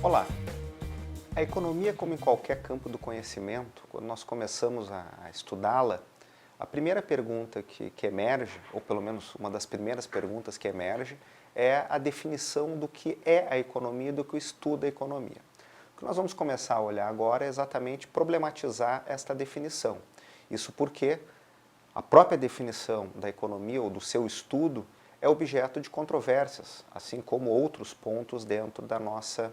Olá! A economia, como em qualquer campo do conhecimento, quando nós começamos a estudá-la, a primeira pergunta que emerge, ou pelo menos uma das primeiras perguntas que emerge, é a definição do que é a economia e do que estuda a economia. O que nós vamos começar a olhar agora é exatamente problematizar esta definição. Isso porque a própria definição da economia ou do seu estudo é objeto de controvérsias, assim como outros pontos dentro da nossa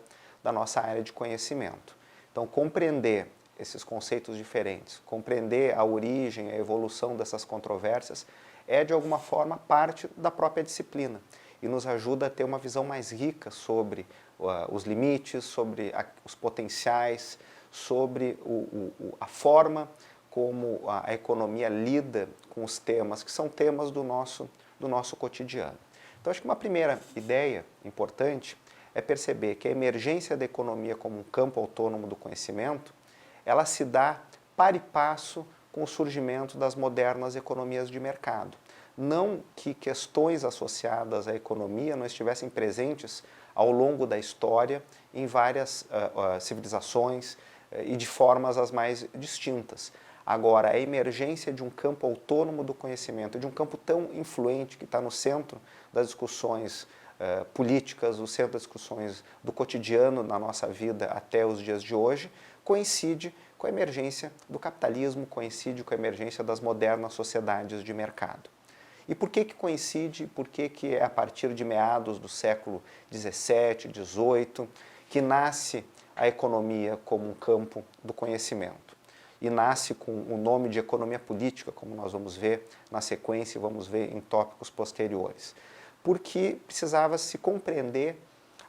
área de conhecimento. Então, compreender esses conceitos diferentes, compreender a origem, a evolução dessas controvérsias, é de alguma forma parte da própria disciplina e nos ajuda a ter uma visão mais rica sobre os limites, sobre os potenciais, sobre a forma como a economia lida com os temas, que são temas do nosso cotidiano. Então, acho que uma primeira ideia importante é perceber que a emergência da economia como um campo autônomo do conhecimento, ela se dá par e passo com o surgimento das modernas economias de mercado. Não que questões associadas à economia não estivessem presentes ao longo da história em várias civilizações e de formas as mais distintas. Agora, a emergência de um campo autônomo do conhecimento, de um campo tão influente que está no centro das discussões políticas, no centro das discussões do cotidiano na nossa vida até os dias de hoje, coincide com a emergência do capitalismo, coincide com a emergência das modernas sociedades de mercado. E por que coincide? Por que é a partir de meados do século XVII, XVIII, que nasce a economia como um campo do conhecimento? E nasce com o nome de economia política, como nós vamos ver na sequência e vamos ver em tópicos posteriores. Porque precisava se compreender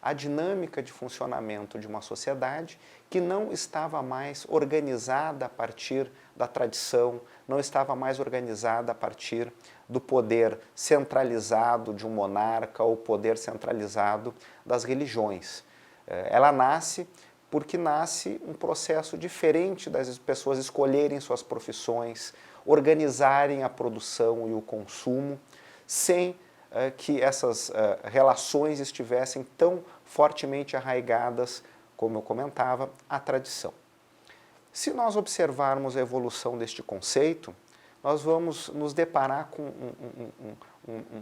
a dinâmica de funcionamento de uma sociedade que não estava mais organizada a partir da tradição, não estava mais organizada a partir do poder centralizado de um monarca ou poder centralizado das religiões. Ela nasce porque nasce um processo diferente das pessoas escolherem suas profissões, organizarem a produção e o consumo, sem que essas relações estivessem tão fortemente arraigadas, como eu comentava, à tradição. Se nós observarmos a evolução deste conceito, nós vamos nos deparar com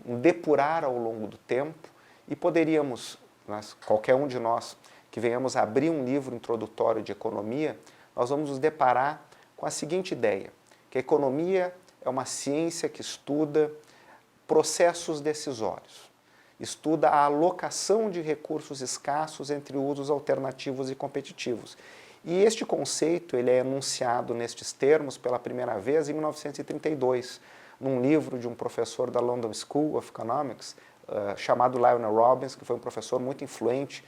um depurar ao longo do tempo e poderíamos, qualquer um de nós que venhamos abrir um livro introdutório de economia, nós vamos nos deparar com a seguinte ideia, que a economia é uma ciência que estuda processos decisórios, estuda a alocação de recursos escassos entre usos alternativos e competitivos. E este conceito ele é enunciado nestes termos pela primeira vez em 1932, num livro de um professor da London School of Economics, chamado Lionel Robbins, que foi um professor muito influente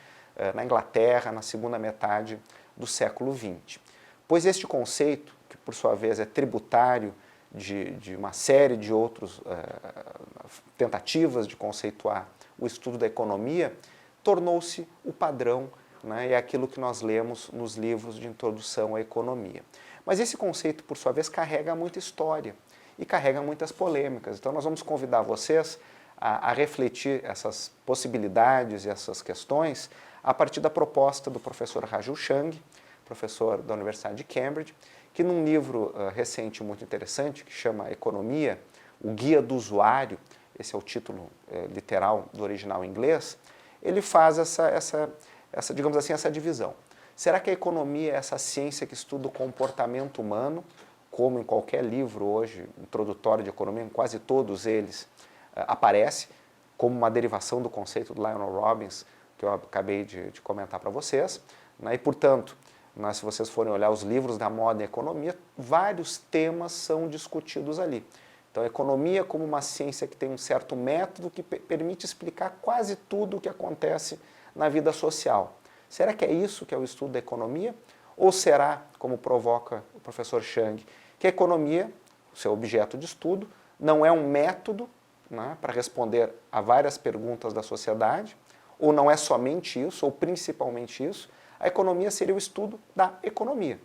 na Inglaterra, na segunda metade do século XX. Pois este conceito, que por sua vez é tributário de uma série de outras tentativas de conceituar o estudo da economia, tornou-se o padrão, né, é aquilo que nós lemos nos livros de introdução à economia. Mas esse conceito, por sua vez, carrega muita história e carrega muitas polêmicas. Então nós vamos convidar vocês a refletir essas possibilidades e essas questões a partir da proposta do professor Raju Chang, professor da Universidade de Cambridge, que num livro recente muito interessante, que chama Economia, o Guia do Usuário, esse é o título literal do original em inglês, ele faz digamos assim, essa divisão. Será que a economia é essa ciência que estuda o comportamento humano, como em qualquer livro hoje, introdutório de economia, em quase todos eles, aparece como uma derivação do conceito do Lionel Robbins, que eu acabei de comentar para vocês, né? E, portanto, se vocês forem olhar os livros da moda em economia, vários temas são discutidos ali. Então, a economia como uma ciência que tem um certo método que permite explicar quase tudo o que acontece na vida social. Será que é isso que é o estudo da economia? Ou será, como provoca o professor Chang, que a economia, o seu objeto de estudo, não é um método, né, para responder a várias perguntas da sociedade, ou não é somente isso, ou principalmente isso, a economia seria o estudo da economia.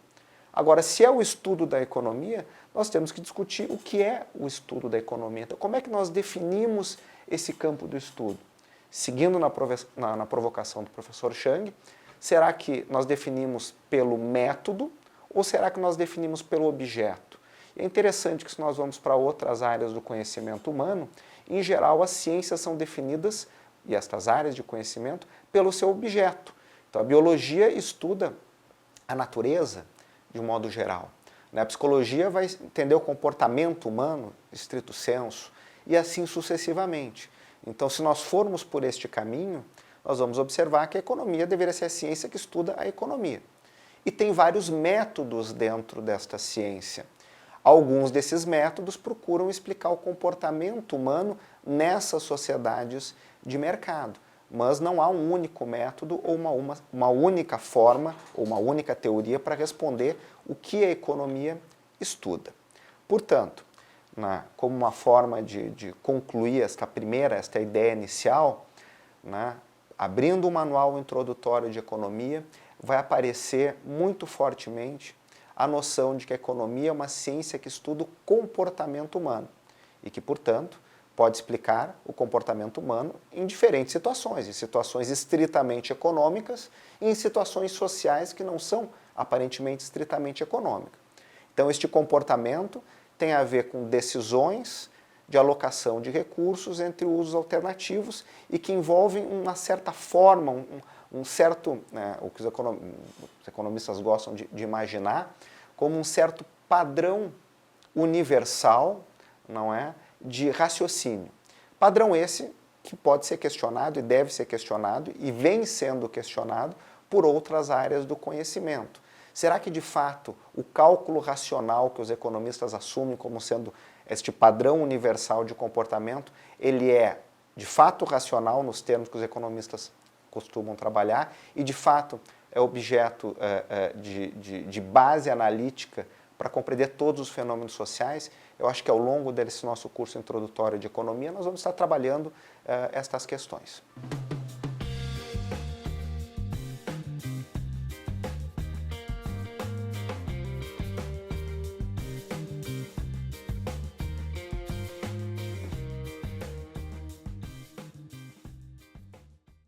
Agora, se é o estudo da economia, nós temos que discutir o que é o estudo da economia. Então, como é que nós definimos esse campo do estudo? Seguindo na provocação do professor Chang, Será que nós definimos pelo método ou será que nós definimos pelo objeto? É interessante que se nós vamos para outras áreas do conhecimento humano, em geral as ciências são definidas, e estas áreas de conhecimento, pelo seu objeto. Então a biologia estuda a natureza de um modo geral. A psicologia vai entender o comportamento humano, estrito sensu, e assim sucessivamente. Então se nós formos por este caminho, nós vamos observar que a economia deveria ser a ciência que estuda a economia. E tem vários métodos dentro desta ciência. Alguns desses métodos procuram explicar o comportamento humano nessas sociedades de mercado. Mas não há um único método ou uma única forma ou uma única teoria para responder o que a economia estuda. Portanto, como uma forma de concluir esta ideia inicial, abrindo o manual introdutório de economia, vai aparecer muito fortemente a noção de que a economia é uma ciência que estuda o comportamento humano e que, portanto, pode explicar o comportamento humano em diferentes situações, em situações estritamente econômicas e em situações sociais que não são aparentemente estritamente econômicas. Então, este comportamento tem a ver com decisões de alocação de recursos entre usos alternativos e que envolvem uma certa forma, um certo, o que os economistas gostam de imaginar, como um certo padrão universal, não é, de raciocínio. Padrão esse que pode ser questionado e deve ser questionado e vem sendo questionado por outras áreas do conhecimento. Será que, de fato, o cálculo racional que os economistas assumem como sendo este padrão universal de comportamento, ele é, de fato, racional nos termos que os economistas costumam trabalhar e, de fato, é objeto de base analítica para compreender todos os fenômenos sociais? Eu acho que ao longo desse nosso curso introdutório de economia nós vamos estar trabalhando estas questões.